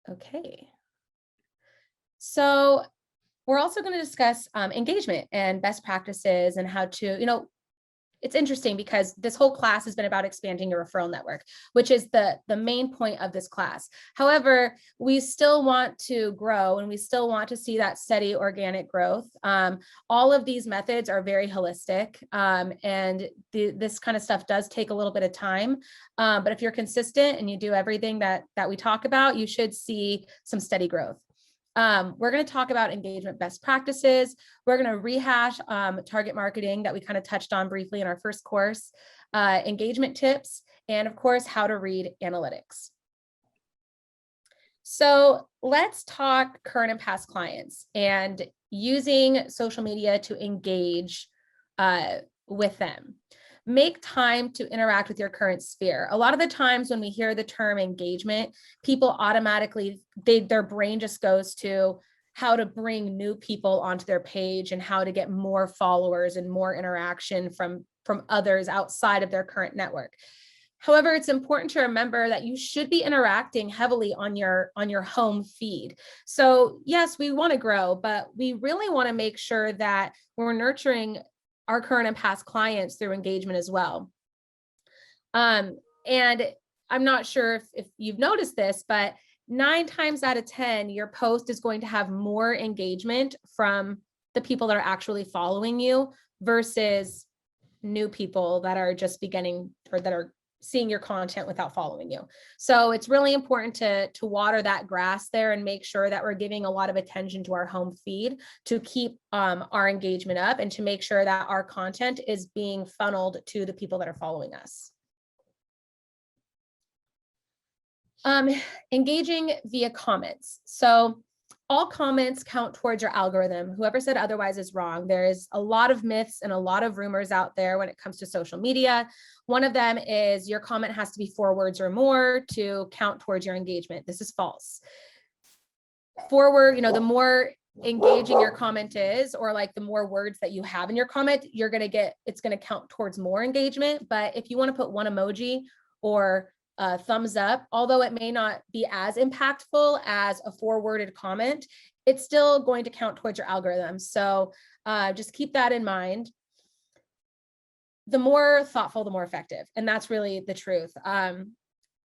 Okay. So we're also going to discuss engagement and best practices and how to, it's interesting because this whole class has been about expanding your referral network, which is the main point of this class. However, we still want to grow and we still want to see that steady organic growth. All of these methods are very holistic, and this kind of stuff does take a little bit of time. But if you're consistent and you do everything that we talk about, you should see some steady growth. We're going to talk about engagement best practices. We're going to rehash target marketing that we kind of touched on briefly in our first course, engagement tips, and of course, how to read analytics. So let's talk current and past clients and using social media to engage with them. Make time to interact with your current sphere. A lot of the times when we hear the term engagement, people automatically, their brain just goes to how to bring new people onto their page and how to get more followers and more interaction from others outside of their current network. However, it's important to remember that you should be interacting heavily on your home feed. So yes, we want to grow, but we really want to make sure that we're nurturing our current and past clients through engagement as well. And I'm not sure if you've noticed this, but 9 times out of 10, your post is going to have more engagement from the people that are actually following you versus new people that are just beginning or that are seeing your content without following you. So it's really important to water that grass there and make sure that we're giving a lot of attention to our home feed to keep our engagement up and to make sure that our content is being funneled to the people that are following us. Engaging via comments. So all comments count towards your algorithm. Whoever said otherwise is wrong. There is a lot of myths and a lot of rumors out there when it comes to social media. One of them is your comment has to be 4 words or more to count towards your engagement. This is false. 4 words, the more engaging your comment is, or like the more words that you have in your comment, it's going to count towards more engagement. But if you want to put 1 emoji or thumbs up, although it may not be as impactful as a 4-worded comment, it's still going to count towards your algorithm. So just keep that in mind. The more thoughtful, the more effective. And that's really the truth.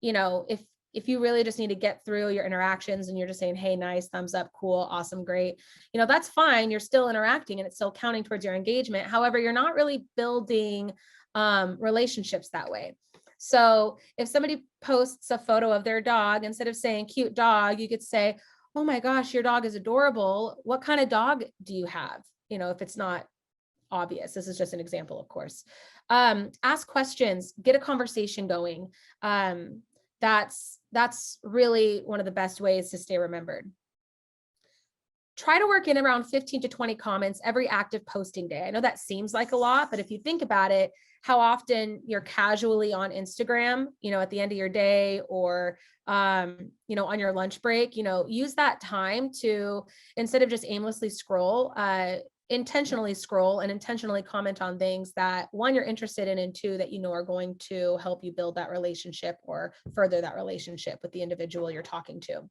If you really just need to get through your interactions and you're just saying, hey, nice, thumbs up, cool, awesome, great, that's fine. You're still interacting and it's still counting towards your engagement. However, you're not really building relationships that way. So if somebody posts a photo of their dog, instead of saying cute dog, you could say, oh my gosh, your dog is adorable. What kind of dog do you have? If it's not obvious, this is just an example, of course. Ask questions, get a conversation going. That's really one of the best ways to stay remembered. Try to work in around 15 to 20 comments every active posting day. I know that seems like a lot, but if you think about it, how often you're casually on Instagram, at the end of your day or, on your lunch break, use that time to, instead of just aimlessly scroll, intentionally scroll and intentionally comment on things that, 1, you're interested in, and 2, that are going to help you build that relationship or further that relationship with the individual you're talking to.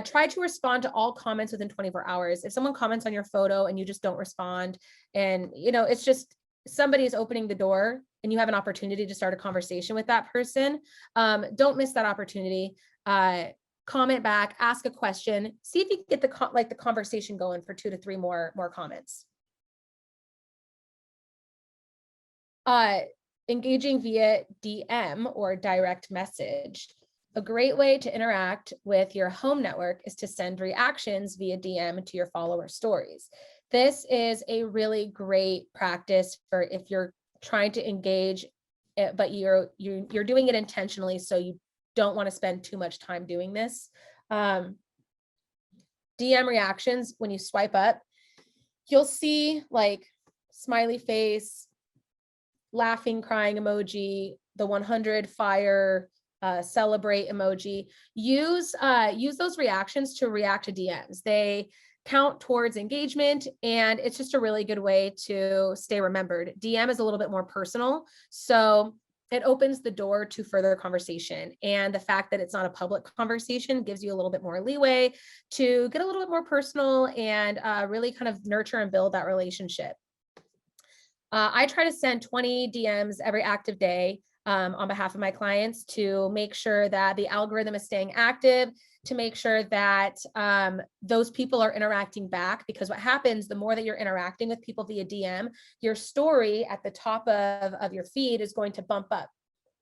Try to respond to all comments within 24 hours. If someone comments on your photo and you just don't respond, and it's just somebody's opening the door and you have an opportunity to start a conversation with that person, don't miss that opportunity. Comment back, ask a question, see if you can get the conversation going for 2 to 3 more comments. Engaging via DM or direct message. A great way to interact with your home network is to send reactions via DM to your follower stories. This is a really great practice for if you're trying to engage, but you're doing it intentionally, so you don't want to spend too much time doing this. DM reactions, when you swipe up, you'll see like smiley face, laughing, crying emoji, the 100 fire, celebrate emoji. Use those reactions to react to DMs. They count towards engagement, and it's just a really good way to stay remembered. DM is a little bit more personal, so it opens the door to further conversation. And the fact that it's not a public conversation gives you a little bit more leeway to get a little bit more personal and really kind of nurture and build that relationship. I try to send 20 DMs every active day on behalf of my clients to make sure that the algorithm is staying active, to make sure that those people are interacting back. Because what happens, the more that you're interacting with people via DM, your story at the top of your feed is going to bump up,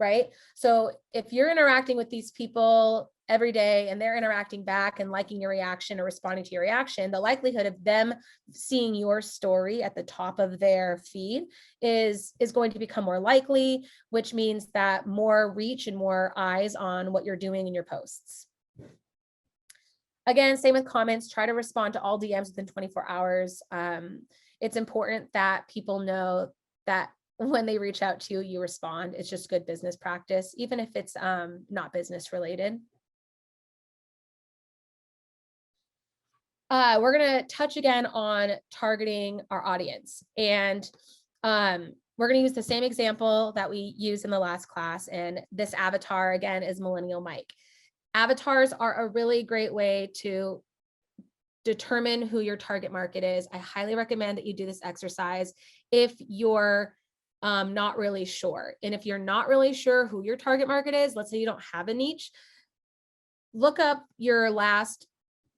right? So if you're interacting with these people every day and they're interacting back and liking your reaction or responding to your reaction, the likelihood of them seeing your story at the top of their feed is going to become more likely, which means that more reach and more eyes on what you're doing in your posts. Again, same with comments, try to respond to all DMs within 24 hours. It's important that people know that when they reach out to you, you respond. It's just good business practice, even if it's not business related. We're going to touch again on targeting our audience. And we're going to use the same example that we used in the last class. And this avatar, again, is Millennial Mike. Avatars are a really great way to determine who your target market is. I highly recommend that you do this exercise if you're not really sure. And if you're not really sure who your target market is, let's say you don't have a niche, look up your last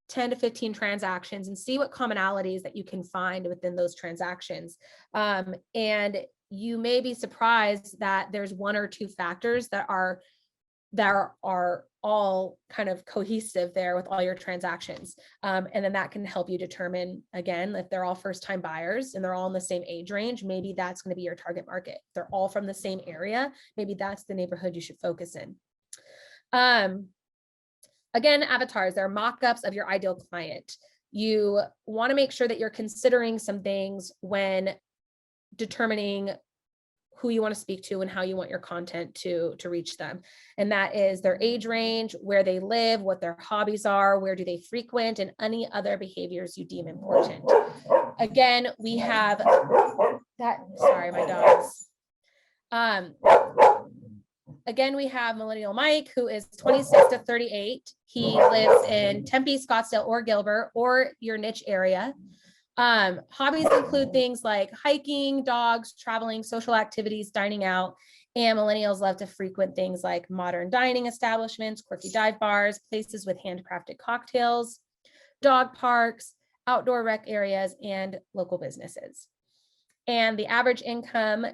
10 to 15 transactions and see what commonalities that you can find within those transactions. And you may be surprised that there's one or two factors that are all kind of cohesive there with all your transactions. And then that can help you determine, again, if they're all first-time buyers and they're all in the same age range, maybe that's going to be your target market. If they're all from the same area, maybe that's the neighborhood you should focus in. Again, avatars, they're mock-ups of your ideal client. You want to make sure that you're considering some things when determining who you want to speak to and how you want your content to reach them. And that is their age range, where they live, what their hobbies are, where do they frequent, and any other behaviors you deem important. Again, we have that, sorry, my dogs. Again, we have Millennial Mike, who is 26 to 38. He lives in Tempe, Scottsdale, or Gilbert, or your niche area. Hobbies include things like hiking, dogs, traveling, social activities, dining out, and millennials love to frequent things like modern dining establishments, quirky dive bars, places with handcrafted cocktails, dog parks, outdoor rec areas, and local businesses. And the average income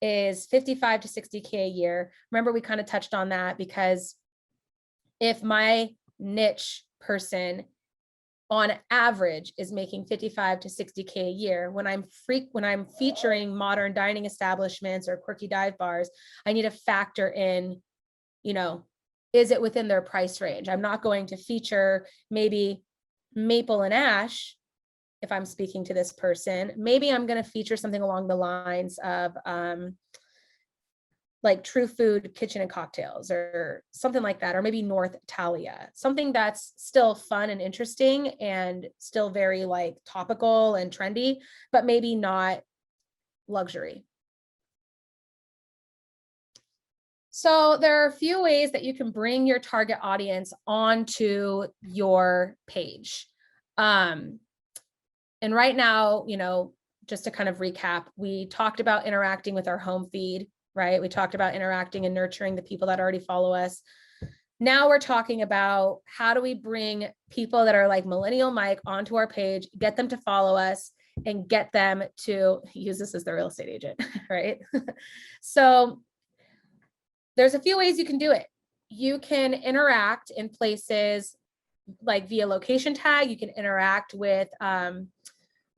is 55 to 60K a year. Remember, we kind of touched on that, because if my niche person on average is making 55 to 60K a year, when I'm featuring modern dining establishments or quirky dive bars, I need to factor in, you know, is it within their price range? I'm not going to feature maybe Maple and Ash if I'm speaking to this person. Maybe I'm going to feature something along the lines of like True Food Kitchen and Cocktails or something like that, or maybe North Italia, something that's still fun and interesting and still very like topical and trendy, but maybe not luxury. So there are a few ways that you can bring your target audience onto your page. And right now, you know, just to kind of recap, we talked about interacting with our home feed, right? We talked about interacting and nurturing the people that already follow us. Now we're talking about how do we bring people that are like Millennial Mike onto our page, get them to follow us, and get them to use this as their real estate agent, right? So there's a few ways you can do it. You can interact in places like via location tag. You can interact with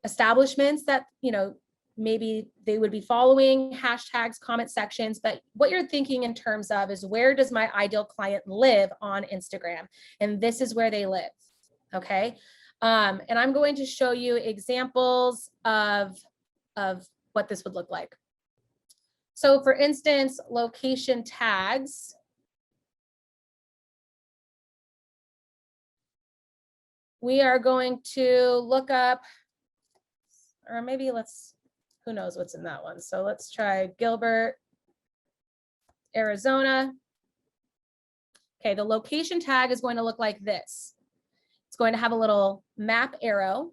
establishments that, you know, maybe they would be following, hashtags, comment sections, but what you're thinking in terms of is, where does my ideal client live on Instagram? And this is where they live, okay? And I'm going to show you examples of what this would look like. So for instance, location tags. We are going to look up, or maybe who knows what's in that one. So let's try Gilbert Arizona. Okay, the location tag is going to look like this. It's going to have a little map arrow.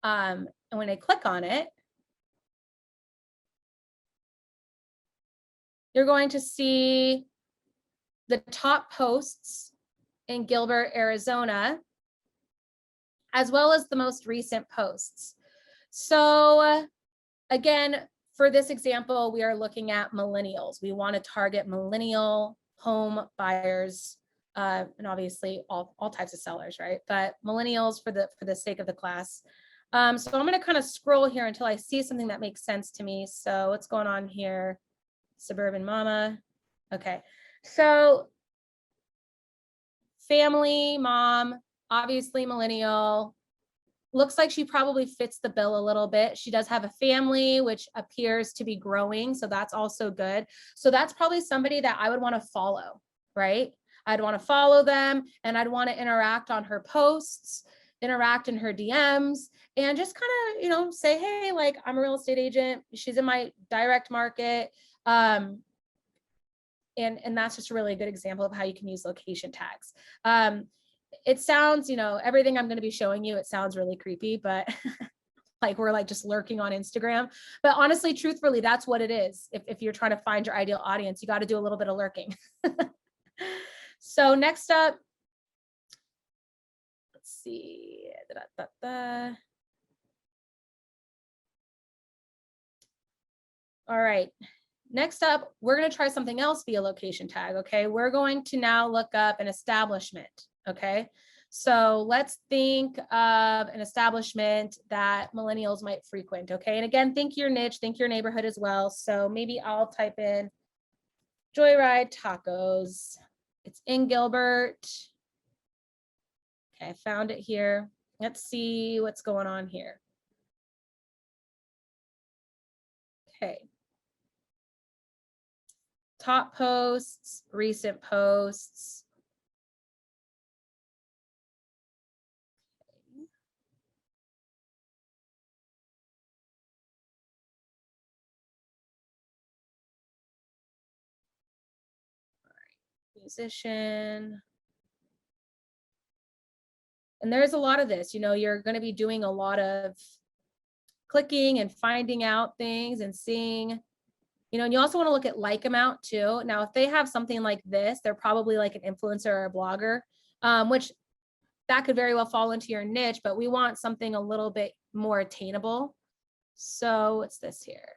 And when I click on it, you're going to see the top posts in Gilbert, Arizona, as well as the most recent posts. So again, for this example, we are looking at millennials. We want to target millennial home buyers, and obviously all types of sellers, right? But millennials for the sake of the class. So I'm going to kind of scroll here until I see something that makes sense to me. So what's going on here? Suburban mama. Okay, so family, mom, obviously millennial. Looks like she probably fits the bill a little bit. She does have a family, which appears to be growing. So that's also good. So that's probably somebody that I would want to follow, right? I'd want to follow them and I'd want to interact on her posts, interact in her DMs, and just kind of, you know, say, hey, like I'm a real estate agent. She's in my direct market. And that's just a really good example of how you can use location tags. It sounds, you know, everything I'm going to be showing you, it sounds really creepy, but like we're like just lurking on Instagram. But honestly, truthfully, that's what it is. If you're trying to find your ideal audience, you got to do a little bit of lurking. So next up, let's see. All right. Next up, we're going to try something else via location tag. Okay. We're going to now look up an establishment. Okay. So let's think of an establishment that millennials might frequent. Okay. And again, think your niche, think your neighborhood as well. So maybe I'll type in Joyride Tacos. It's in Gilbert. Okay. I found it here. Let's see what's going on here. Okay. Top posts, recent posts. Musician. And there's a lot of this, you know, you're going to be doing a lot of clicking and finding out things and seeing, you know, and you also want to look at like amount too. Now, if they have something like this, they're probably like an influencer or a blogger, which that could very well fall into your niche, but we want something a little bit more attainable. So what's this here?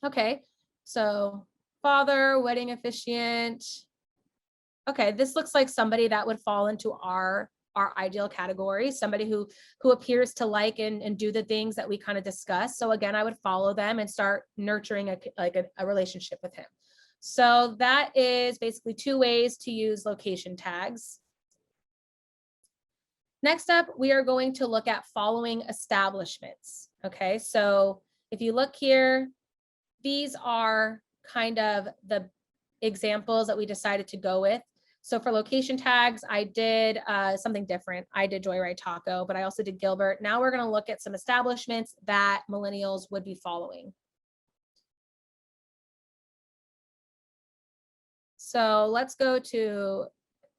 Okay, so father, wedding officiant. Okay, this looks like somebody that would fall into our ideal category, somebody who appears to like and do the things that we kind of discussed. So again, I would follow them and start nurturing a relationship with him. So that is basically 2 ways to use location tags. Next up, we are going to look at following establishments. Okay, so if you look here, these are kind of the examples that we decided to go with. So for location tags, I did something different. I did Joyride Taco, but I also did Gilbert. Now we're going to look at some establishments that millennials would be following. So let's go to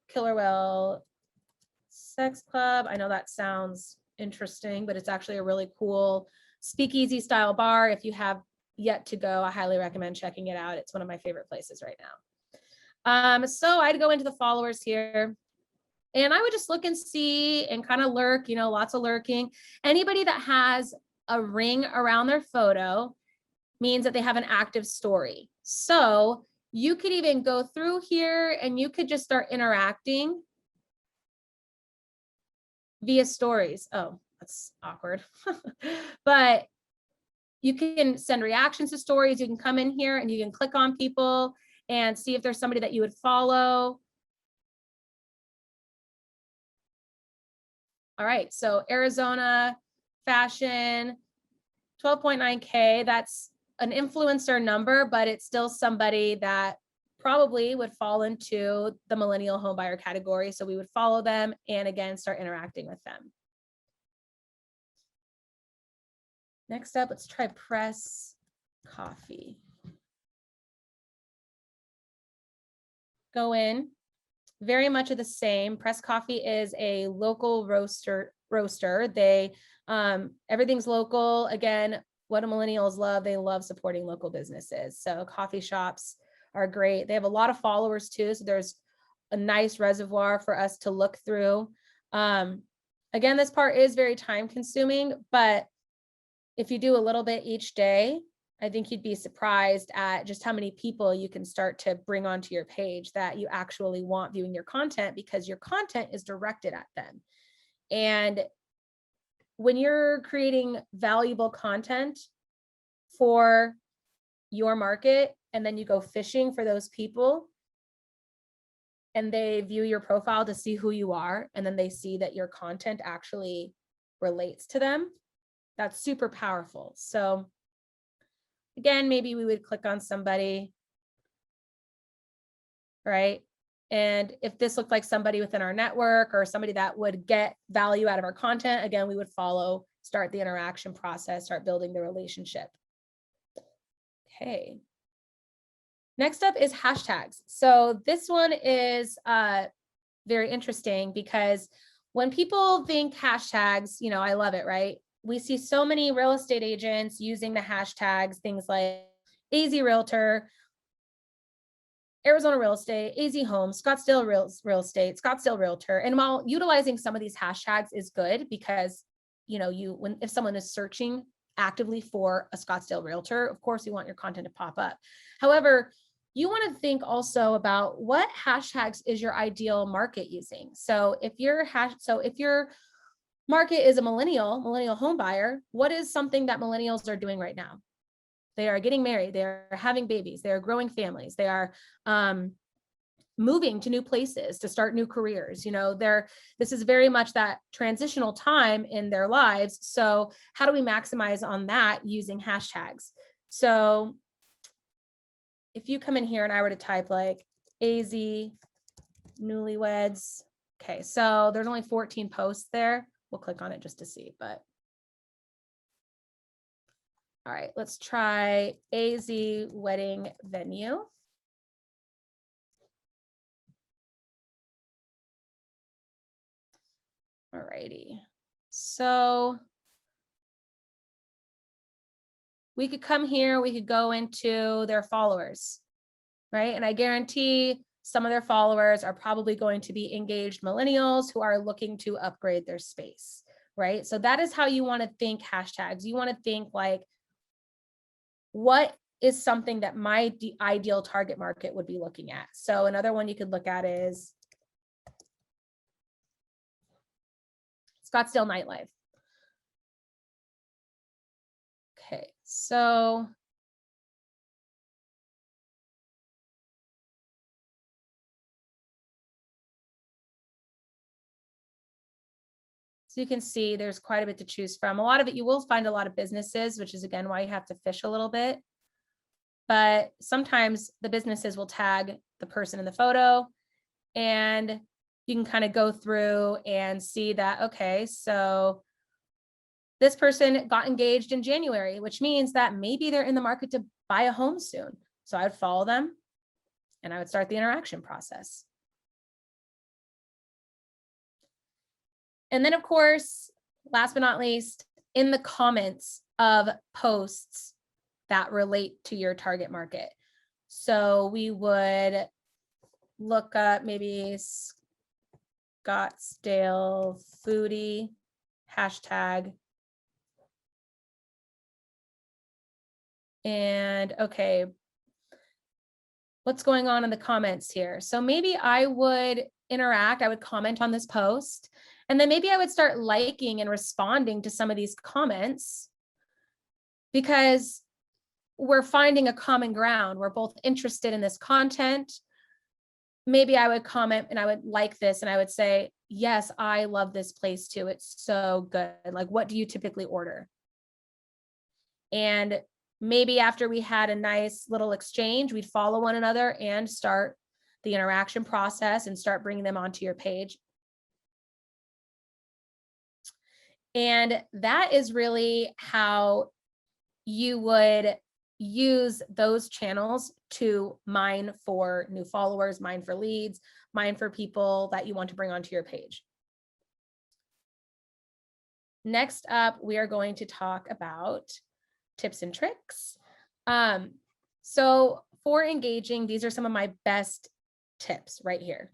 Killer Whale Sex Club. I know that sounds interesting, but it's actually a really cool speakeasy style bar. If you have yet to go, I highly recommend checking it out. It's one of my favorite places right now. So I'd go into the followers here and I would just look and see and kind of lurk, you know, lots of lurking. Anybody that has a ring around their photo means that they have an active story. So you could even go through here and you could just start interacting via stories. Oh, that's awkward. But you can send reactions to stories. You can come in here and you can click on people and see if there's somebody that you would follow. All right, so Arizona fashion, 12.9K, that's an influencer number, but it's still somebody that probably would fall into the millennial home buyer category. So we would follow them and again, start interacting with them. Next up, let's try Press Coffee. go in, very much of the same. Press Coffee is a local roaster. They, everything's local. Again, what do millennials love? They love supporting local businesses. So coffee shops are great. They have a lot of followers too. So there's a nice reservoir for us to look through. Again, this part is very time consuming, but if you do a little bit each day, I think you'd be surprised at just how many people you can start to bring onto your page that you actually want viewing your content, because your content is directed at them. And when you're creating valuable content for your market, and then you go fishing for those people and they view your profile to see who you are, and then they see that your content actually relates to them, that's super powerful. So again, maybe we would click on somebody, right? And if this looked like somebody within our network or somebody that would get value out of our content, again, we would follow, start the interaction process, start building the relationship. Okay. Next up is hashtags. So this one is very interesting, because when people think hashtags, you know, I love it, right? We see so many real estate agents using the hashtags, things like AZ Realtor, Arizona Real Estate, AZ Home, Scottsdale Real Estate, Scottsdale Realtor. And while utilizing some of these hashtags is good, because, you know, if someone is searching actively for a Scottsdale Realtor, of course, you want your content to pop up. However, you want to think also about what hashtags is your ideal market using. So if your market is a millennial home buyer, what is something that millennials are doing right now? They are getting married, they are having babies, they are growing families, they are moving to new places to start new careers. You know, this is very much that transitional time in their lives. So how do we maximize on that using hashtags? So if you come in here and I were to type like AZ newlyweds, okay, so there's only 14 posts there. We'll click on it just to see, but all right, let's try AZ wedding venue. All righty, so we could come here, we could go into their followers, right? And I guarantee some of their followers are probably going to be engaged millennials who are looking to upgrade their space, right? So that is how you want to think hashtags. You want to think like, what is something that my ideal target market would be looking at? So another one you could look at is Scottsdale nightlife. Okay, so you can see there's quite a bit to choose from. A lot of it, you will find a lot of businesses, which is again why you have to fish a little bit. But sometimes the businesses will tag the person in the photo, and you can kind of go through and see that, okay, so this person got engaged in January, which means that maybe they're in the market to buy a home soon. So I would follow them and I would start the interaction process. And then of course, last but not least, in the comments of posts that relate to your target market. So we would look up maybe Scottsdale foodie hashtag. And okay, what's going on in the comments here? So maybe I would interact, I would comment on this post, and then maybe I would start liking and responding to some of these comments, because we're finding a common ground. We're both interested in this content. Maybe I would comment and I would like this and I would say, yes, I love this place too. It's so good. Like, what do you typically order? And maybe after we had a nice little exchange, we'd follow one another and start the interaction process and start bringing them onto your page. And that is really how you would use those channels to mine for new followers, mine for leads, mine for people that you want to bring onto your page. Next up, we are going to talk about tips and tricks. So for engaging, these are some of my best tips right here.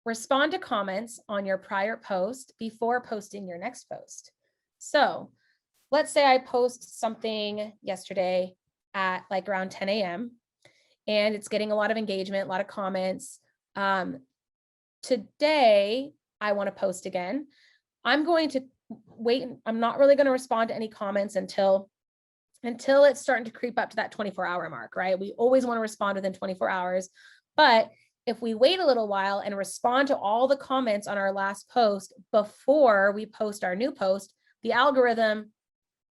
Respond to comments on your prior post before posting your next post. So let's say I post something yesterday at like around 10 a.m. and it's getting a lot of engagement, a lot of comments. Today, I want to post again. I'm going to wait. I'm not really going to respond to any comments until it's starting to creep up to that 24-hour mark, right? We always want to respond within 24 hours. But if we wait a little while and respond to all the comments on our last post before we post our new post, the algorithm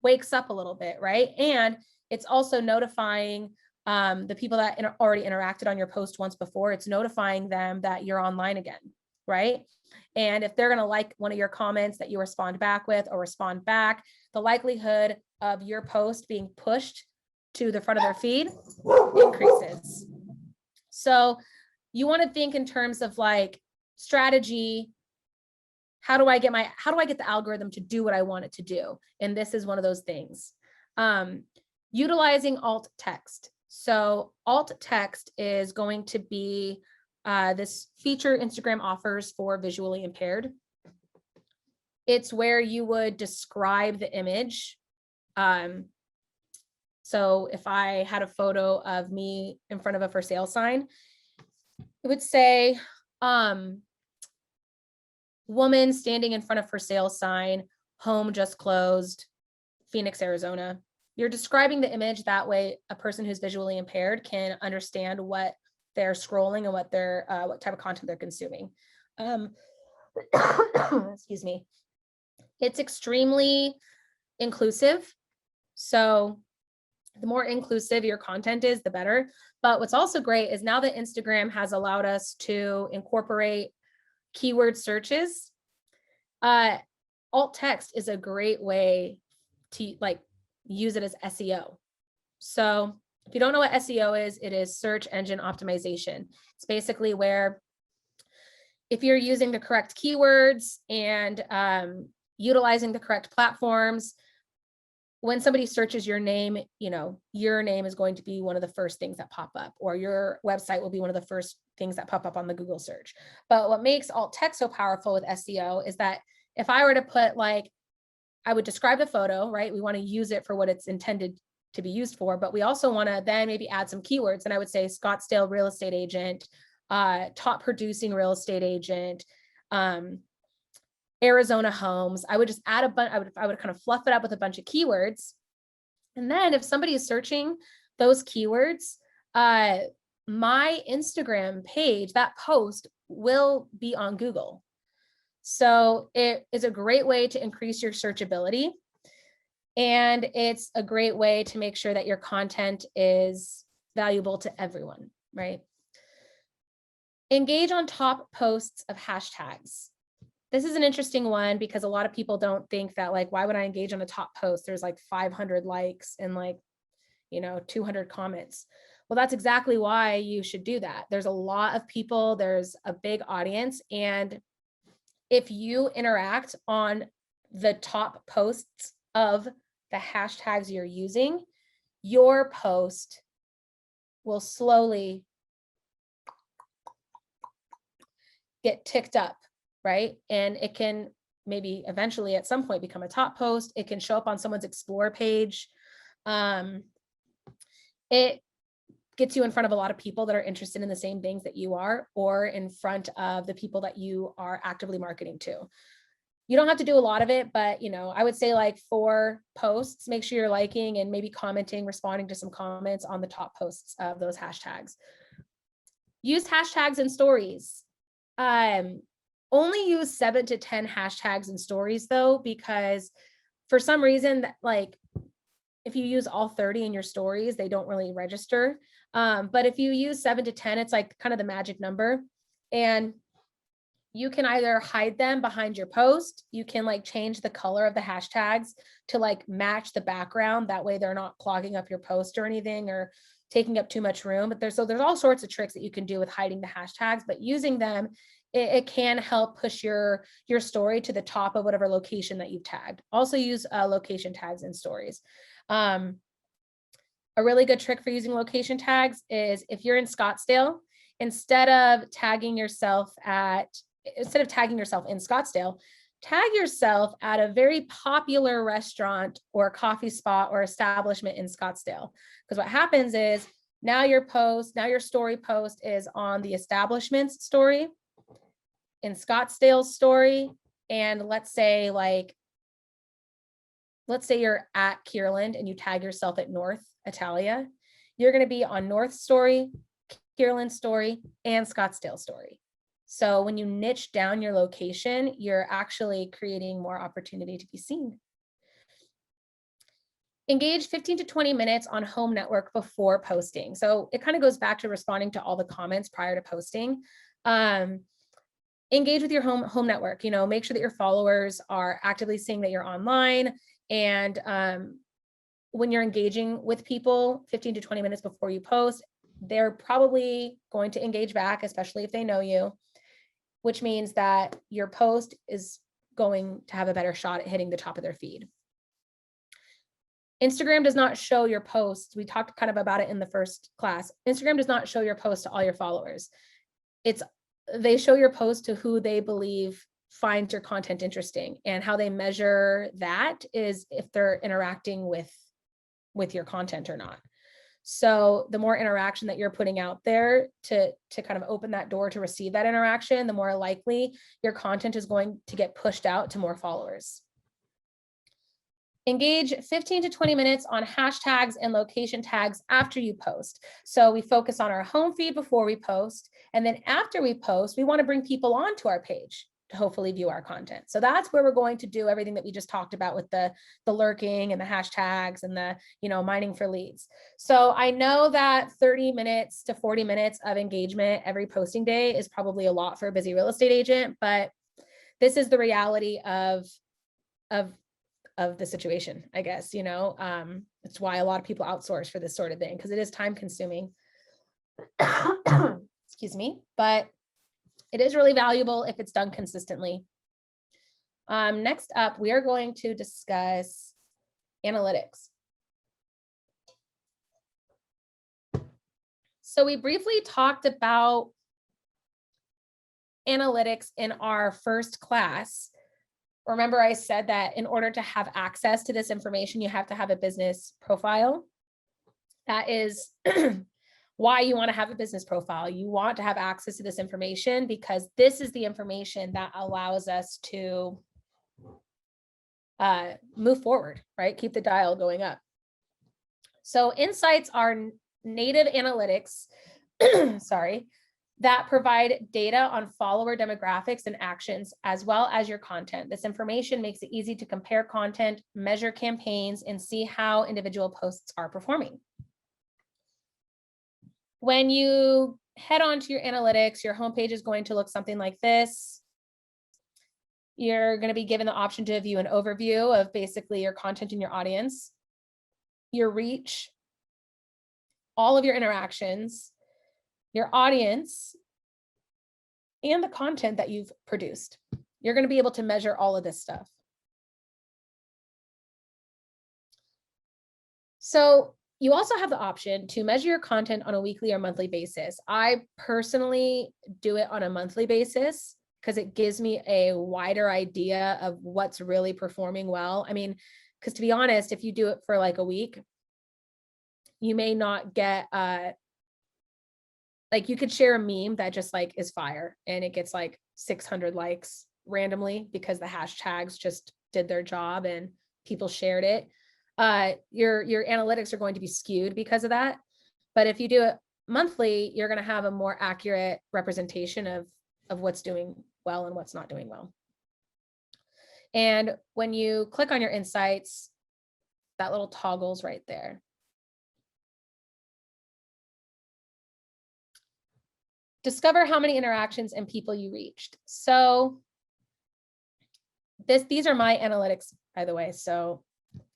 wakes up a little bit, right? And it's also notifying the people that already interacted on your post once before. It's notifying them that you're online again, right? And if they're going to like one of your comments that you respond back with or respond back, the likelihood of your post being pushed to the front of their feed increases. So you want to think in terms of like strategy. How do I get the algorithm to do what I want it to do? And this is one of those things. Utilizing alt text. So alt text is going to be this feature Instagram offers for visually impaired. It's where you would describe the image. So if I had a photo of me in front of a for sale sign, it would say, woman standing in front of for sale sign, home just closed, Phoenix, Arizona. You're describing the image that way a person who's visually impaired can understand what they're scrolling and what type of content they're consuming. Excuse me. It's extremely inclusive. So the more inclusive your content is, the better. But what's also great is now that Instagram has allowed us to incorporate keyword searches, alt text is a great way to like use it as SEO. So if you don't know what SEO is, it is search engine optimization. It's basically where if you're using the correct keywords and utilizing the correct platforms, when somebody searches your name, your name is going to be one of the first things that pop up, or your website will be one of the first things that pop up on the Google search. But what makes alt text so powerful with SEO is that if I were to put I would describe the photo, right? We want to use it for what it's intended to be used for, but we also want to then maybe add some keywords. And I would say Scottsdale real estate agent, top producing real estate agent, Arizona homes. I would just add a bunch. I would kind of fluff it up with a bunch of keywords. And then if somebody is searching those keywords, my Instagram page, that post will be on Google. So it is a great way to increase your searchability. And it's a great way to make sure that your content is valuable to everyone, right? Engage on top posts of hashtags. This is an interesting one because a lot of people don't think that why would I engage on a top post? There's 500 likes and 200 comments. Well, that's exactly why you should do that. There's a lot of people, there's a big audience. And if you interact on the top posts of the hashtags you're using, your post will slowly get ticked up, right? And it can maybe eventually at some point become a top post. It can show up on someone's explore page. It gets you in front of a lot of people that are interested in the same things that you are, or in front of the people that you are actively marketing to. You don't have to do a lot of it, but I would say 4 posts, make sure you're liking and maybe commenting, responding to some comments on the top posts of those hashtags. Use hashtags in stories. Only use 7 to 10 hashtags in stories though, because for some reason if you use all 30 in your stories, they don't really register. But if you use 7 to 10, it's kind of the magic number. And you can either hide them behind your post. You can like change the color of the hashtags to like match the background. That way they're not clogging up your post or anything or taking up too much room. But there's all sorts of tricks that you can do with hiding the hashtags, but using them, it can help push your story to the top of whatever location that you've tagged. Also use location tags in stories. A really good trick for using location tags is if you're in Scottsdale, instead of tagging yourself in Scottsdale, tag yourself at a very popular restaurant or coffee spot or establishment in Scottsdale. Because what happens is now your story post is on the establishment's story, in Scottsdale's story, and let's say you're at Kierland and you tag yourself at North Italia, you're going to be on North story, Kierland story, and Scottsdale story. So when you niche down your location, you're actually creating more opportunity to be seen. Engage 15 to 20 minutes on home network before posting. So it kind of goes back to responding to all the comments prior to posting. Engage with your home network, make sure that your followers are actively seeing that you're online. And when you're engaging with people 15 to 20 minutes before you post, they're probably going to engage back, especially if they know you, which means that your post is going to have a better shot at hitting the top of their feed. Instagram does not show your posts. We talked kind of about it in the first class. Instagram does not show your post to all your followers. They show your post to who they believe finds your content interesting, and how they measure that is if they're interacting with your content or not. So the more interaction that you're putting out there to kind of open that door to receive that interaction, the more likely your content is going to get pushed out to more followers. Engage 15 to 20 minutes on hashtags and location tags after you post. So we focus on our home feed before we post. And then after we post, we want to bring people onto our page to hopefully view our content. So that's where we're going to do everything that we just talked about with the lurking and the hashtags and the, mining for leads. So I know that 30 minutes to 40 minutes of engagement every posting day is probably a lot for a busy real estate agent, but this is the reality of the situation, I guess. It's why a lot of people outsource for this sort of thing, because it is time consuming. Excuse me, but it is really valuable if it's done consistently. Next up, we are going to discuss analytics. So we briefly talked about analytics in our first class. Remember, I said that in order to have access to this information, you have to have a business profile. That is why you want to have a business profile. You want to have access to this information because this is the information that allows us to move forward, right? Keep the dial going up. So insights are native analytics, that provide data on follower demographics and actions, as well as your content. This information makes it easy to compare content, measure campaigns, and see how individual posts are performing. When you head on to your analytics, your homepage is going to look something like this. You're going to be given the option to view an overview of basically your content and your audience, your reach, all of your interactions, your audience, and the content that you've produced. You're going to be able to measure all of this stuff. So you also have the option to measure your content on a weekly or monthly basis. I personally do it on a monthly basis because it gives me a wider idea of what's really performing well. I mean, because to be honest, if you do it for like a week, you may not get like you could share a meme that just like is fire and it gets like 600 likes randomly because the hashtags just did their job and people shared it. Your analytics are going to be skewed because of that. But if you do it monthly, you're going to have a more accurate representation of what's doing well and what's not doing well. And when you click on your insights, that little toggle's right there. discover how many interactions and people you reached. So these are my analytics, by the way. So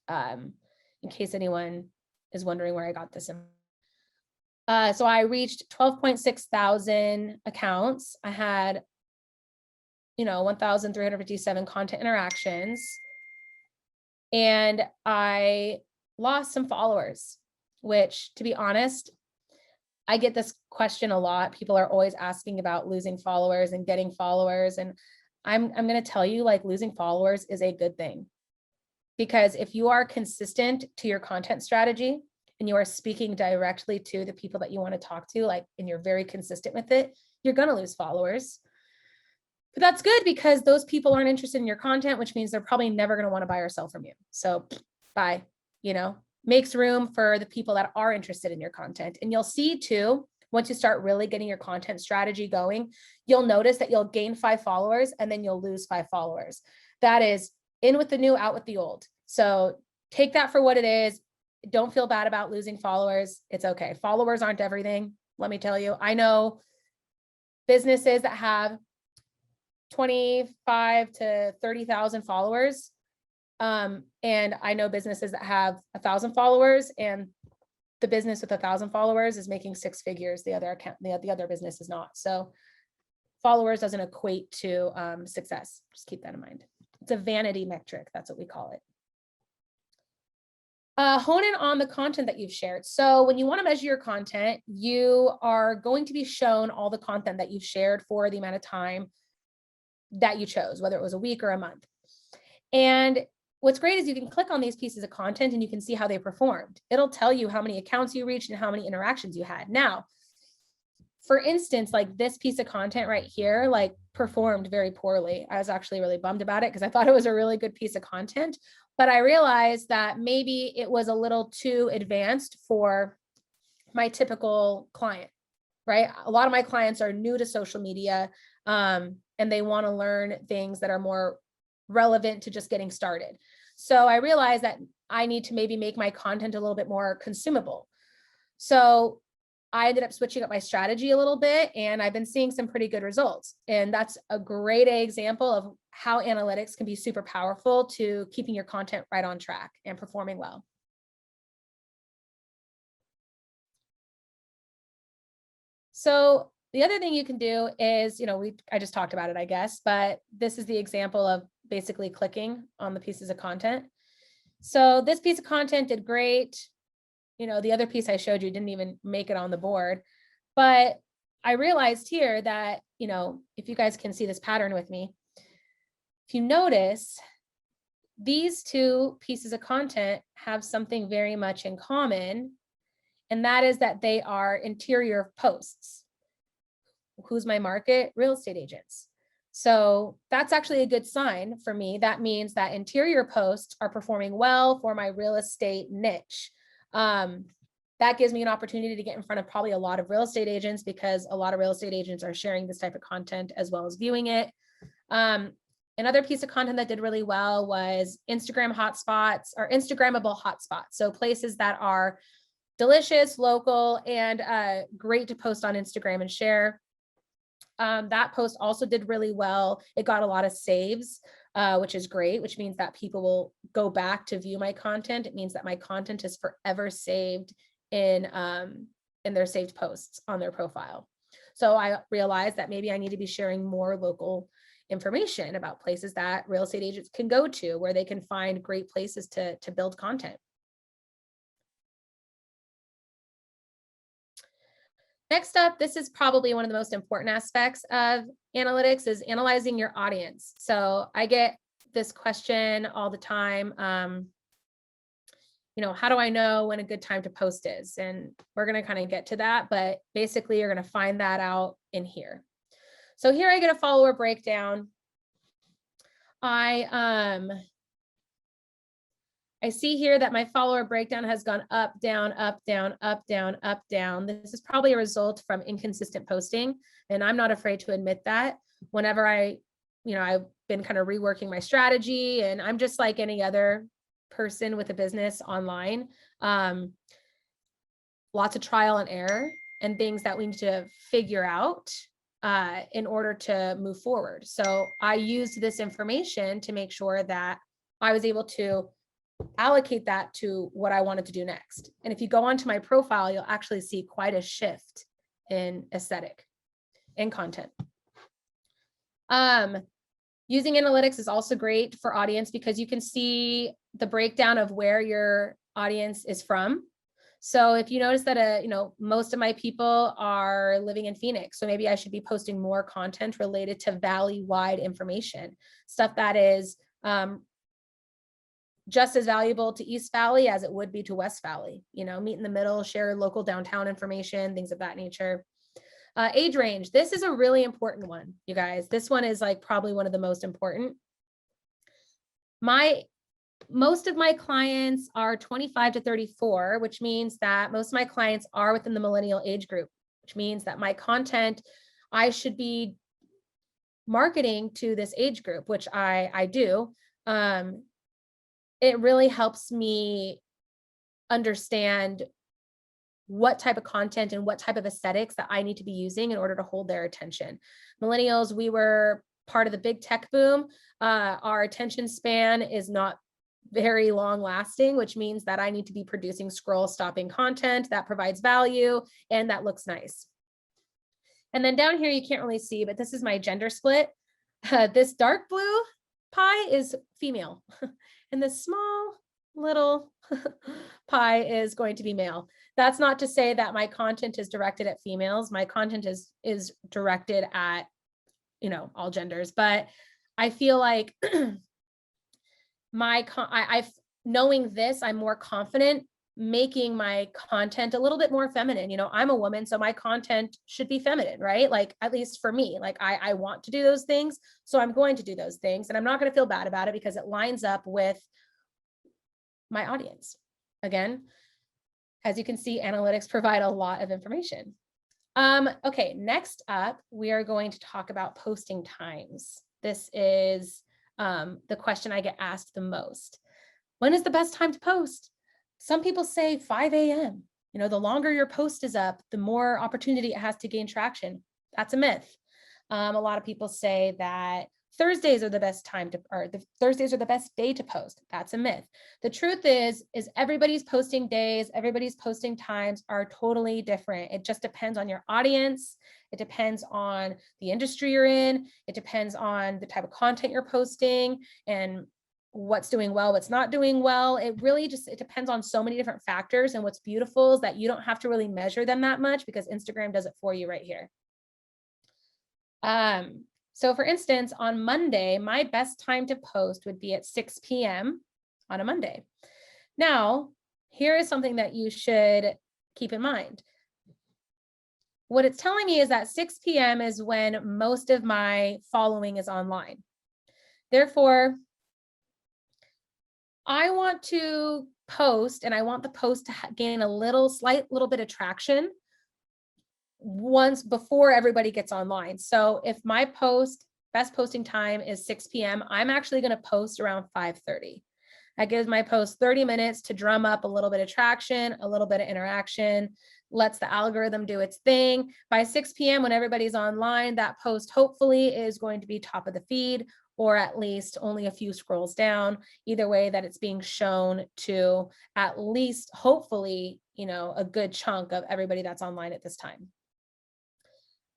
in case anyone is wondering where I got this. So I reached 12.6 thousand accounts. I had, 1,357 content interactions. And I lost some followers, which, to be honest, I get this question a lot. People are always asking about losing followers and getting followers. And I'm going to tell you, like, losing followers is a good thing. Because if you are consistent to your content strategy and you are speaking directly to the people that you want to talk to, like, and you're very consistent with it, you're going to lose followers. But that's good because those people aren't interested in your content, which means they're probably never going to want to buy or sell from you. So bye, makes room for the people that are interested in your content. And you'll see too, once you start really getting your content strategy going, you'll notice that you'll gain 5 followers and then you'll lose 5 followers. That is in with the new, out with the old. So take that for what it is. Don't feel bad about losing followers. It's okay. Followers aren't everything. Let me tell you, I know businesses that have 25 to 30,000 followers. And I know businesses that have 1,000 followers, and the business with 1,000 followers is making 6 figures. The other business is not. So followers doesn't equate to success. Just keep that in mind. It's a vanity metric. That's what we call it. Hone in on the content that you've shared. So when you want to measure your content, you are going to be shown all the content that you've shared for the amount of time that you chose, whether it was a week or a month. And what's great is you can click on these pieces of content and you can see how they performed. It'll tell you how many accounts you reached and how many interactions you had. Now, for instance, like this piece of content right here, like performed very poorly. I was actually really bummed about it because I thought it was a really good piece of content, but I realized that maybe it was a little too advanced for my typical client, right? A lot of my clients are new to social media, and they want to learn things that are more relevant to just getting started. So I realized that I need to maybe make my content a little bit more consumable. So I ended up switching up my strategy a little bit, and I've been seeing some pretty good results. And that's a great example of how analytics can be super powerful to keeping your content right on track and performing well. So the other thing you can do is, I just talked about it, I guess, but this is the example of basically clicking on the pieces of content. So this piece of content did great. The other piece I showed you didn't even make it on the board, but I realized here that, if you guys can see this pattern with me, if you notice, these 2 pieces of content have something very much in common, and that is that they are interior posts. Who's my market? Real estate agents. So that's actually a good sign for me. That means that interior posts are performing well for my real estate niche. That gives me an opportunity to get in front of probably a lot of real estate agents, because a lot of real estate agents are sharing this type of content as well as viewing it. Another piece of content that did really well was Instagram hotspots, or Instagrammable hotspots. So places that are delicious, local, and great to post on Instagram and share. That post also did really well. It got a lot of saves, which is great, which means that people will go back to view my content. It means that my content is forever saved in their saved posts on their profile. So I realized that maybe I need to be sharing more local information about places that real estate agents can go to, where they can find great places to build content. Next up, this is probably one of the most important aspects of analytics, is analyzing your audience. So I get this question all the time. How do I know when a good time to post is? And we're going to kind of get to that, but basically you're going to find that out in here. So here I get a follower breakdown. I see here that my follower breakdown has gone up, down, up, down, up, down, up, down. This is probably a result from inconsistent posting. And I'm not afraid to admit that. Whenever I've been kind of reworking my strategy, and I'm just like any other person with a business online. Lots of trial and error and things that we need to figure out in order to move forward. So I used this information to make sure that I was able to allocate that to what I wanted to do next. And if you go onto my profile, you'll actually see quite a shift in aesthetic and content. Using analytics is also great for audience because you can see the breakdown of where your audience is from. So if you notice that, most of my people are living in Phoenix, so maybe I should be posting more content related to Valley-wide information, stuff that is just as valuable to East Valley as it would be to West Valley. Meet in the middle, share local downtown information, things of that nature. Age range. This is a really important one, you guys. This one is like probably one of the most important. Most of my clients are 25 to 34, which means that most of my clients are within the millennial age group, which means that my content, I should be marketing to this age group, which I do. It really helps me understand what type of content and what type of aesthetics that I need to be using in order to hold their attention. Millennials, we were part of the big tech boom. Our attention span is not very long lasting, which means that I need to be producing scroll stopping content that provides value and that looks nice. And then down here, you can't really see, but this is my gender split. This dark blue pie is female and this small little pie is going to be male. That's not to say that my content is directed at females. My content is directed at, all genders, but I feel like knowing this, I'm more confident making my content a little bit more feminine. I'm a woman, so my content should be feminine, right? Like, at least for me, like I want to do those things. So I'm going to do those things and I'm not going to feel bad about it because it lines up with my audience. Again, as you can see, analytics provide a lot of information. Okay, next up, we are going to talk about posting times. This is the question I get asked the most. When is the best time to post? Some people say 5 a.m. The longer your post is up, the more opportunity it has to gain traction. That's a myth. A lot of people say that Thursdays are the best time to, or the Thursdays are the best day to post. That's a myth. The truth is everybody's posting days, everybody's posting times are totally different. It just depends on your audience. It depends on the industry you're in. It depends on the type of content you're posting and what's doing well, what's not doing well. It depends on so many different factors. And what's beautiful is that you don't have to really measure them that much because Instagram does it for you right here. So for instance, on Monday, my best time to post would be at 6 p.m. on a Monday. Now, here is something that you should keep in mind. What it's telling me is that 6 p.m. is when most of my following is online. Therefore, I want to post and I want the post to gain a slight little bit of traction once before everybody gets online. So if my best posting time is 6 p.m., I'm actually going to post around 5:30. That gives my post 30 minutes to drum up a little bit of traction, a little bit of interaction, lets the algorithm do its thing. By 6 p.m., when everybody's online, that post hopefully is going to be top of the feed or at least only a few scrolls down. Either way, that it's being shown to at least hopefully, a good chunk of everybody that's online at this time.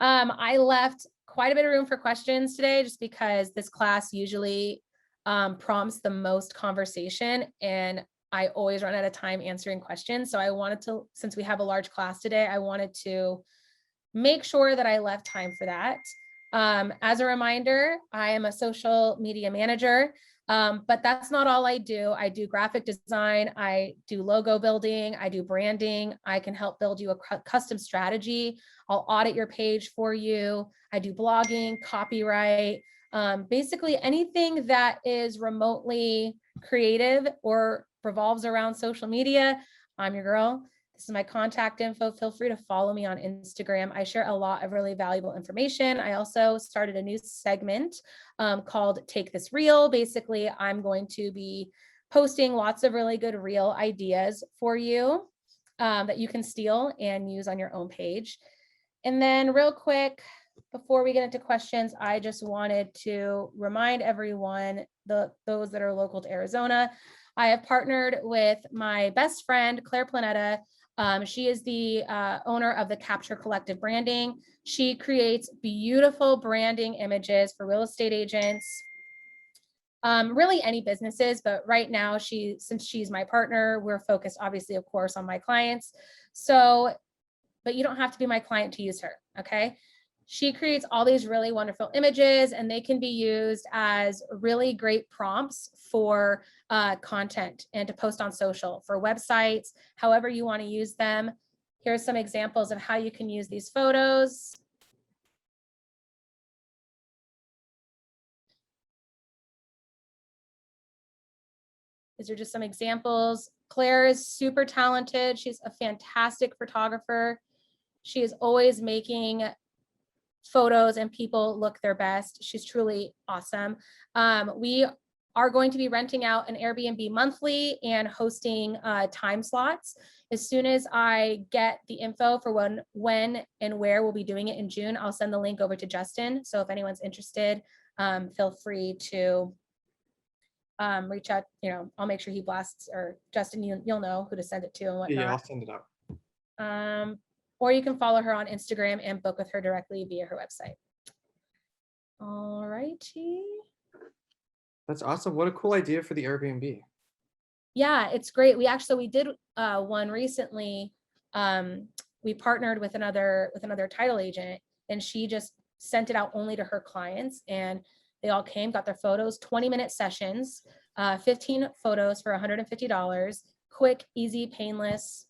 I left quite a bit of room for questions today just because this class usually prompts the most conversation and I always run out of time answering questions. So I wanted to, since we have a large class today, I wanted to make sure that I left time for that. As a reminder, I am a social media manager, but that's not all I do. I do graphic design, I do logo building, I do branding, I can help build you a custom strategy. I'll audit your page for you. I do blogging, copyright, basically anything that is remotely creative or revolves around social media. I'm your girl. This is my contact info. Feel free to follow me on Instagram. I share a lot of really valuable information. I also started a new segment called Take This Reel. Basically, I'm going to be posting lots of really good reel ideas for you that you can steal and use on your own page. And then real quick, before we get into questions, I just wanted to remind everyone, those that are local to Arizona, I have partnered with my best friend, Claire Planetta. She is the owner of the Capture Collective Branding. She creates beautiful branding images for real estate agents, really any businesses, but right now since she's my partner, we're focused obviously, of course, on my clients. So, but you don't have to be my client to use her, okay? She creates all these really wonderful images, and they can be used as really great prompts for content and to post on social, for websites, however you want to use them. Here's some examples of how you can use these photos. These are just some examples. Claire is super talented. She's a fantastic photographer. She is always making photos and people look their best. She's truly awesome. We are going to be renting out an Airbnb monthly and hosting time slots. As soon as I get the info for when and where we'll be doing it in June, I'll send the link over to Justin. So if anyone's interested, feel free to reach out. I'll make sure he blasts, or Justin, you'll know who to send it to and whatnot. Yeah, I'll send it out. Or you can follow her on Instagram and book with her directly via her website. All righty. That's awesome. What a cool idea for the Airbnb. Yeah, it's great. We did one recently. We partnered with another title agent, and she just sent it out only to her clients, and they all came, got their photos, 20-minute sessions, 15 photos for $150, quick, easy, painless.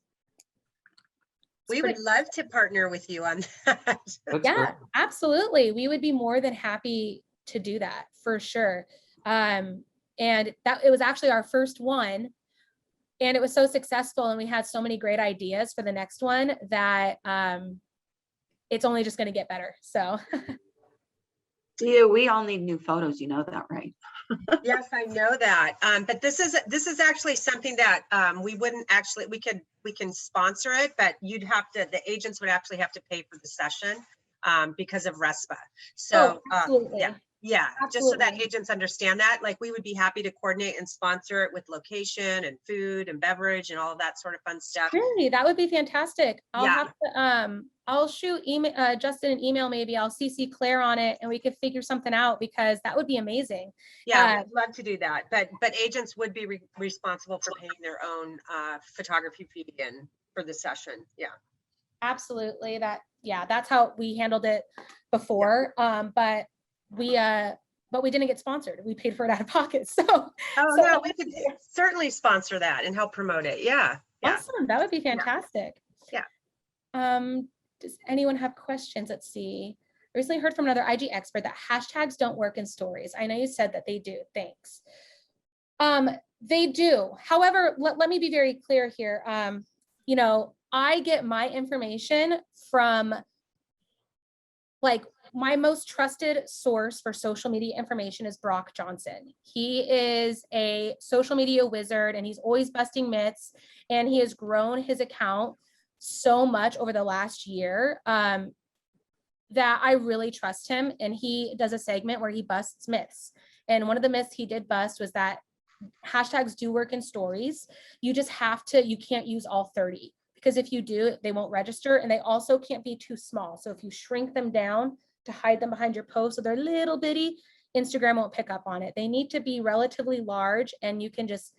We would love to partner with you on that. Yeah, great. absolutely. We would be more than happy to do that for sure. And it was actually our first one, and it was so successful, and we had so many great ideas for the next one that it's only just going to get better. So We all need new photos, you know that, right? Yes, I know that. But this is actually something that we can sponsor it, but the agents would actually have to pay for the session because of RESPA. So yeah, absolutely. Just so that agents understand that, like, we would be happy to coordinate and sponsor it with location and food and beverage and all of that sort of fun stuff. Really, that would be fantastic. I'll shoot Justin an email, maybe I'll CC Claire on it, and we could figure something out, because that would be amazing. Yeah, I'd love to do that, but agents would be responsible for paying their own photography fee in for the session. Yeah, absolutely. That's how we handled it before. But we didn't get sponsored. We paid for it out of pocket. So no, we could certainly sponsor that and help promote it. Yeah. Awesome. That would be fantastic. Yeah. Does anyone have questions? Let's see. I recently heard from another IG expert that hashtags don't work in stories. I know you said that they do. Thanks. They do. However, let me be very clear here. I get my information from, like, my most trusted source for social media information is Brock Johnson. He is a social media wizard, and he's always busting myths, and he has grown his account so much over the last year that I really trust him. And he does a segment where he busts myths. And one of the myths he did bust was that hashtags do work in stories. You can't use all 30, because if you do, they won't register, and they also can't be too small. So if you shrink them down to hide them behind your post, so they're little bitty, Instagram won't pick up on it. They need to be relatively large, and you can just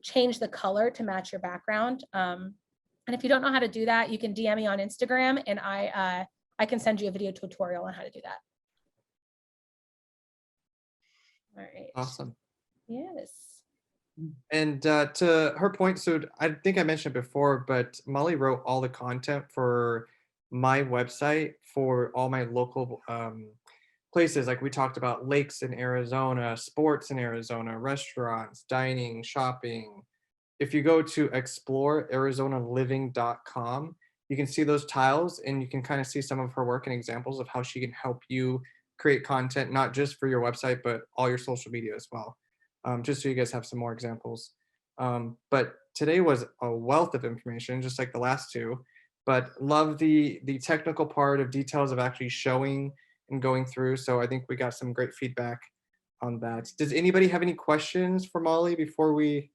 change the color to match your background. And if you don't know how to do that, you can DM me on Instagram, and I can send you a video tutorial on how to do that. All right. Awesome. Yes. And to her point, so I think I mentioned it before, but Molly wrote all the content for my website for all my local places. Like we talked about lakes in Arizona, sports in Arizona, restaurants, dining, shopping. If you go to explorearizonaliving.com, you can see those tiles, and you can kind of see some of her work and examples of how she can help you create content, not just for your website, but all your social media as well. Just so you guys have some more examples. But today was a wealth of information, just like the last two, but love the technical part of details of actually showing and going through. So I think we got some great feedback on that. Does anybody have any questions for Molly before we?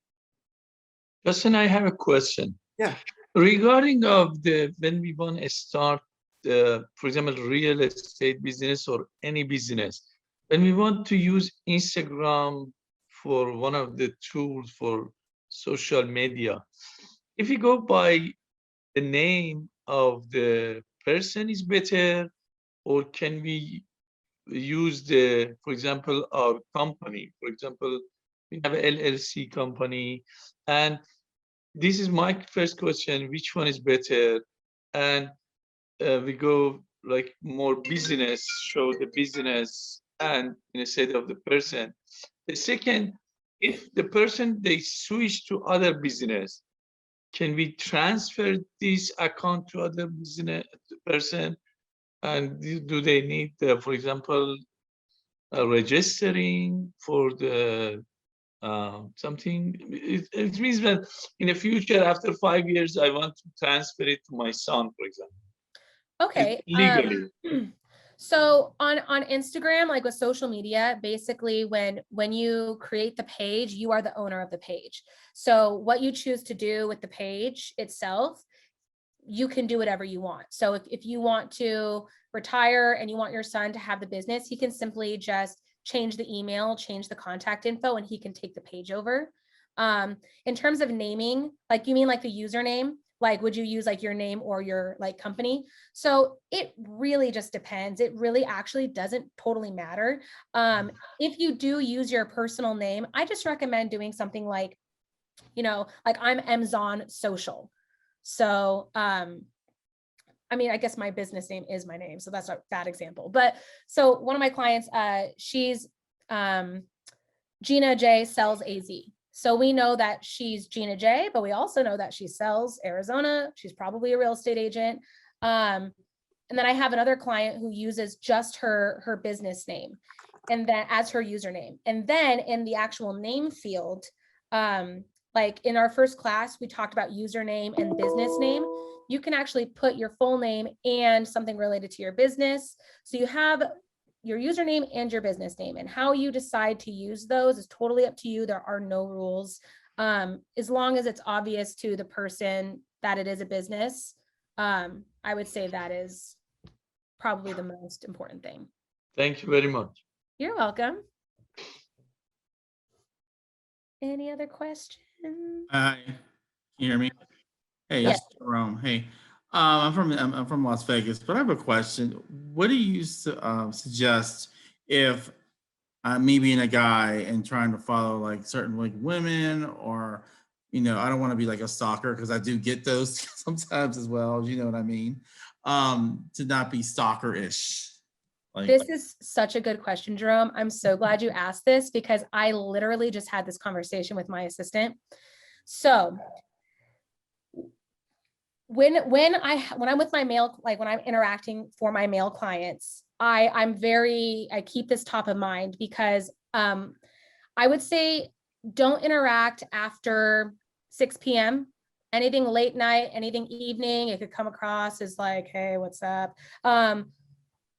Justin, I have a question. Yeah. Regarding of the when we want to start, for example, real estate business or any business, when we want to use Instagram for one of the tools for social media, if we go by the name of the person is better, or can we use the, for example, our company? For example, we have an LLC company, and this is my first question, which one is better? And we go like more business, show the business and instead of the person. The second, if the person they switch to other business, can we transfer this account to other business person? And do they need, for example, registering for the something? It means that in the future, after 5 years, I want to transfer it to my son, for example. Okay. Legally. So on Instagram, like with social media, basically when you create the page, you are the owner of the page. So what you choose to do with the page itself, you can do whatever you want. So if you want to retire and you want your son to have the business, he can simply just change the email, change the contact info, and he can take the page over. In terms of naming, like you mean like the username, like would you use like your name or your like company? So it really just depends. It really actually doesn't totally matter. If you do use your personal name, I just recommend doing something like, like I'm Mzon Social. So, I mean, I guess my business name is my name, so that's a bad example. But so one of my clients, she's Gina J sells AZ. So we know that she's Gina J, but we also know that she sells Arizona. She's probably a real estate agent. And then I have another client who uses just her business name and then as her username. And then in the actual name field, like in our first class, we talked about username and business name. You can actually put your full name and something related to your business. So you have your username and your business name, and how you decide to use those is totally up to you. There are no rules. As long as it's obvious to the person that it is a business, I would say that is probably the most important thing. Thank you very much. You're welcome. Any other questions? Hi, can you hear me? Hey, Yes. it's Jerome. Hey, I'm from Las Vegas, but I have a question. What do you suggest if me being a guy and trying to follow like certain like women, or I don't want to be like a stalker because I do get those sometimes as well. You know what I mean? To not be stalker-ish. Like, This is such a good question, Jerome. I'm so glad you asked this because I literally just had this conversation with my assistant. So when I'm with my male, like when I'm interacting for my male clients, I keep this top of mind because I would say don't interact after 6 p.m. Anything late night, anything evening, it could come across as like, hey, what's up?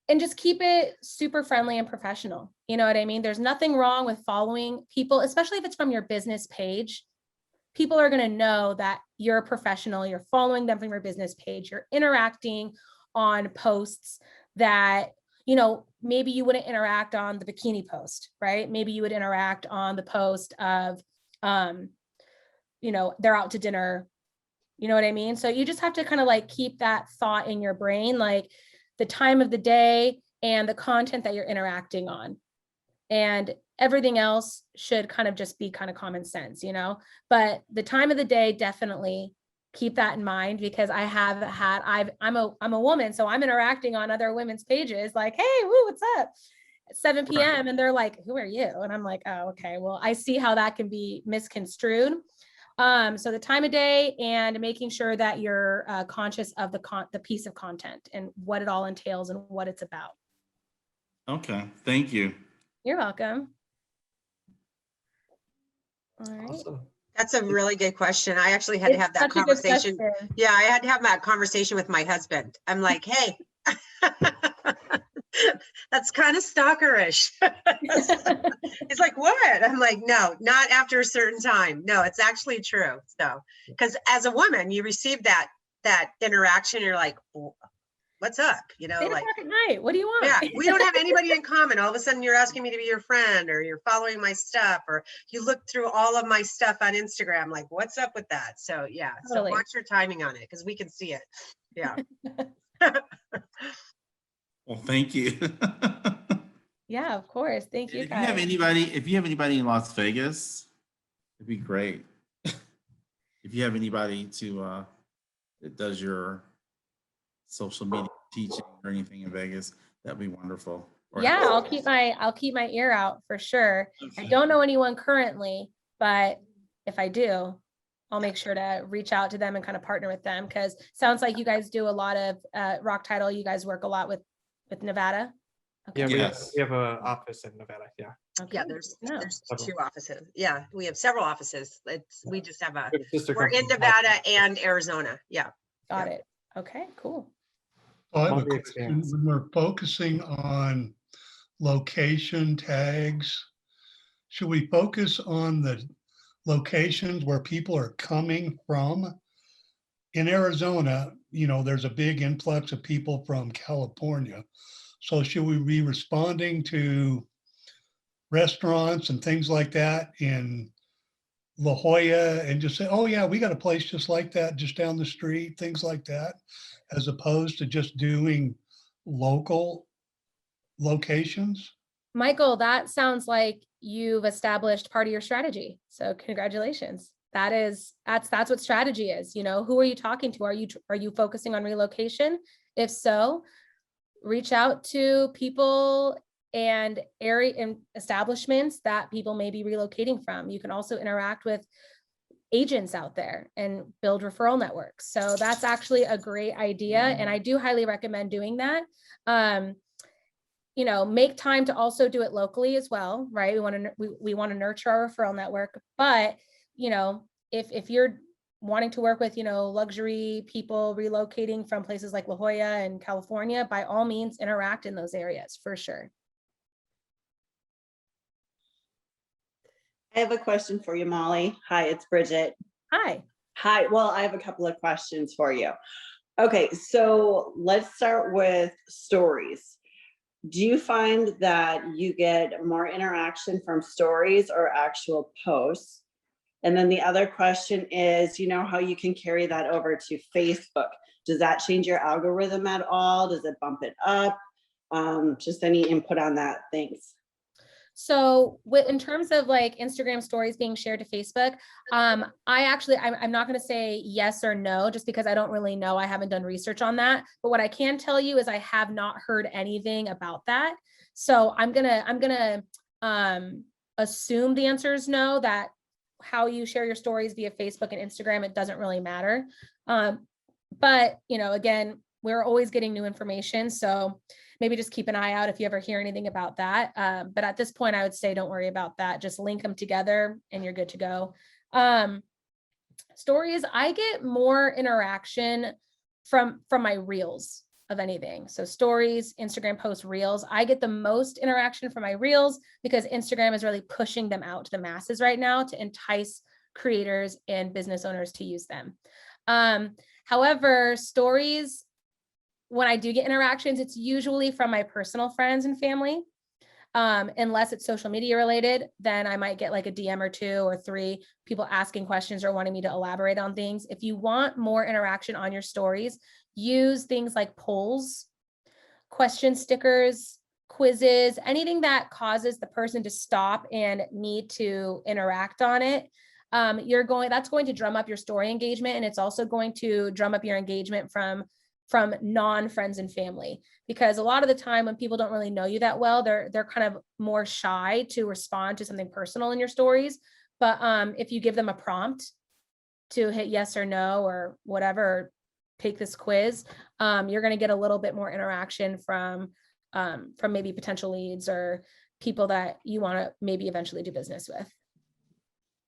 And just keep it super friendly and professional. You know what I mean? There's nothing wrong with following people, especially if it's from your business page. People are going to know that you're a professional, you're following them from your business page, you're interacting on posts that, maybe you wouldn't interact on the bikini post, right? Maybe you would interact on the post of, they're out to dinner. You know what I mean? So you just have to kind of like keep that thought in your brain, like the time of the day and the content that you're interacting on. And everything else should kind of just be kind of common sense, but the time of the day, definitely keep that in mind, because I'm a woman, so I'm interacting on other women's pages like, hey, woo, what's up at 7 p.m. and they're like, who are you? And I'm like, oh, okay, well, I see how that can be misconstrued. So the time of day and making sure that you're conscious of the piece of content and what it all entails and what it's about. okay, thank you. You're welcome. All right. Awesome. That's a really good question. I actually had to have that It's such a good conversation. question. Yeah, I had to have that conversation with my husband. I'm like, hey. That's kind of stalkerish. He's like, what? I'm like, no, not after a certain time. No, it's actually true. So, because as a woman, you receive that interaction, you're like, what's up? You know, 8 like, o'clock at night. What do you want? yeah, we don't have anybody in common. All of a sudden you're asking me to be your friend, or you're following my stuff, or you look through all of my stuff on Instagram. Like, what's up with that? So yeah, so Totally. watch your timing on it because we can see it. Yeah. Well, thank you. Yeah, of course. Thank And you if you have guys. anybody in Las Vegas, it'd be great. If you have anybody to that does your social media teaching or anything in Vegas, that'd be wonderful. Or Yeah, has- I'll keep my ear out for sure. I don't know anyone currently, but if I do, I'll make sure to reach out to them and kind of partner with them, because sounds like you guys do a lot of Rock Title. You guys work a lot with Nevada. Yeah, Okay. Yes. we have an office in Nevada. Yeah. Okay. Yeah, there's No. Several. 2 offices. Yeah, we have several offices. We just have We have a sister we're in company, Nevada and Arizona. Yeah. Got it. Okay, cool. I have a Multi question. experience. When we're focusing on location tags, should we focus on the locations where people are coming from? In Arizona, there's a big influx of people from California. So should we be responding to restaurants and things like that in La Jolla and just say, oh yeah, we got a place just like that, just down the street, things like that, as opposed to just doing local locations? Michael, that sounds like you've established part of your strategy. So congratulations. That's what strategy is. Who are you talking to? Are you focusing on relocation? If so, reach out to people and area and establishments that people may be relocating from. You can also interact with agents out there and build referral networks. So that's actually a great idea. And I do highly recommend doing that. Make time to also do it locally as well, right? We want to nurture our referral network, but if you're wanting to work with, luxury people relocating from places like La Jolla and California, by all means, interact in those areas for sure. I have a question for you, Molly. Hi, it's Bridget. Hi. Hi, well, I have a couple of questions for you. Okay, so let's start with stories. Do you find that you get more interaction from stories or actual posts? And then the other question is, how you can carry that over to Facebook? Does that change your algorithm at all? Does it bump it up? Just any input on that, thanks. So in terms of like Instagram stories being shared to Facebook, I'm not going to say yes or no, just because I don't really know. I haven't done research on that. But what I can tell you is I have not heard anything about that. So I'm gonna assume the answer is no, that how you share your stories via Facebook and Instagram, it doesn't really matter. But again, we're always getting new information. So maybe just keep an eye out if you ever hear anything about that. But at this point, I would say don't worry about that. Just link them together and you're good to go. Stories, I get more interaction from my reels of anything. So stories, Instagram posts, reels. I get the most interaction from my reels because Instagram is really pushing them out to the masses right now to entice creators and business owners to use them. However, stories, when I do get interactions, it's usually from my personal friends and family. Unless it's social media related, then I might get like a DM or 2 or 3 people asking questions or wanting me to elaborate on things. If you want more interaction on your stories, use things like polls, question stickers, quizzes, anything that causes the person to stop and need to interact on it. That's going to drum up your story engagement, and it's also going to drum up your engagement from non-friends and family, because a lot of the time when people don't really know you that well, they're kind of more shy to respond to something personal in your stories. But if you give them a prompt to hit yes or no or whatever, or take this quiz, you're going to get a little bit more interaction from maybe potential leads or people that you want to maybe eventually do business with.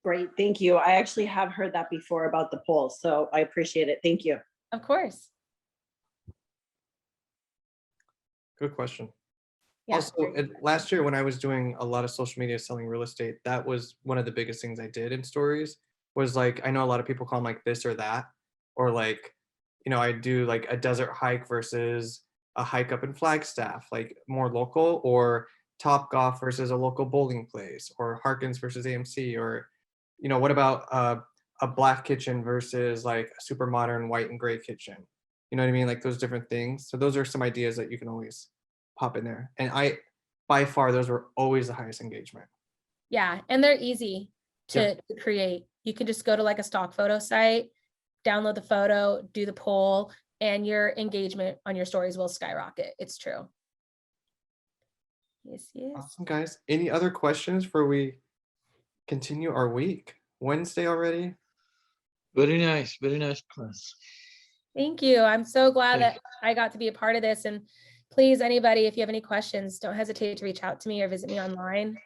Great, thank you. I actually have heard that before about the polls, so I appreciate it. Thank you. Of course. Good question. Yeah. Also, last year when I was doing a lot of social media selling real estate, that was one of the biggest things I did in stories was like, I know a lot of people call them like this or that, or like, I do like a desert hike versus a hike up in Flagstaff, like more local, or Top Golf versus a local bowling place, or Harkins versus AMC, or, what about a black kitchen versus like a super modern white and gray kitchen? You know what I mean? Like those different things. So those are some ideas that you can always pop in there. And by far, those were always the highest engagement. Yeah, and they're easy to create. You can just go to like a stock photo site, download the photo, do the poll, and your engagement on your stories will skyrocket. It's true. Yes, yes. Awesome, guys. Any other questions before we continue our week? Wednesday already? Very nice class. Thank you. I'm so glad Thank that I got to be a part of this. And please, anybody, if you have any questions, don't hesitate to reach out to me or visit me online.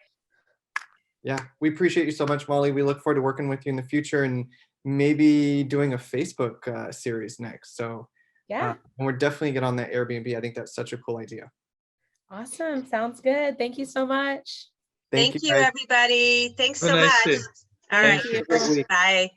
Yeah, we appreciate you so much, Molly. We look forward to working with you in the future and maybe doing a Facebook series next. So Yeah, and we're definitely get on that Airbnb. I think that's such a cool idea. awesome. Sounds good. Thank you so much. Thank you, guys. everybody. Thanks Have so a nice much. day. All Thank right. you. Great week. Bye.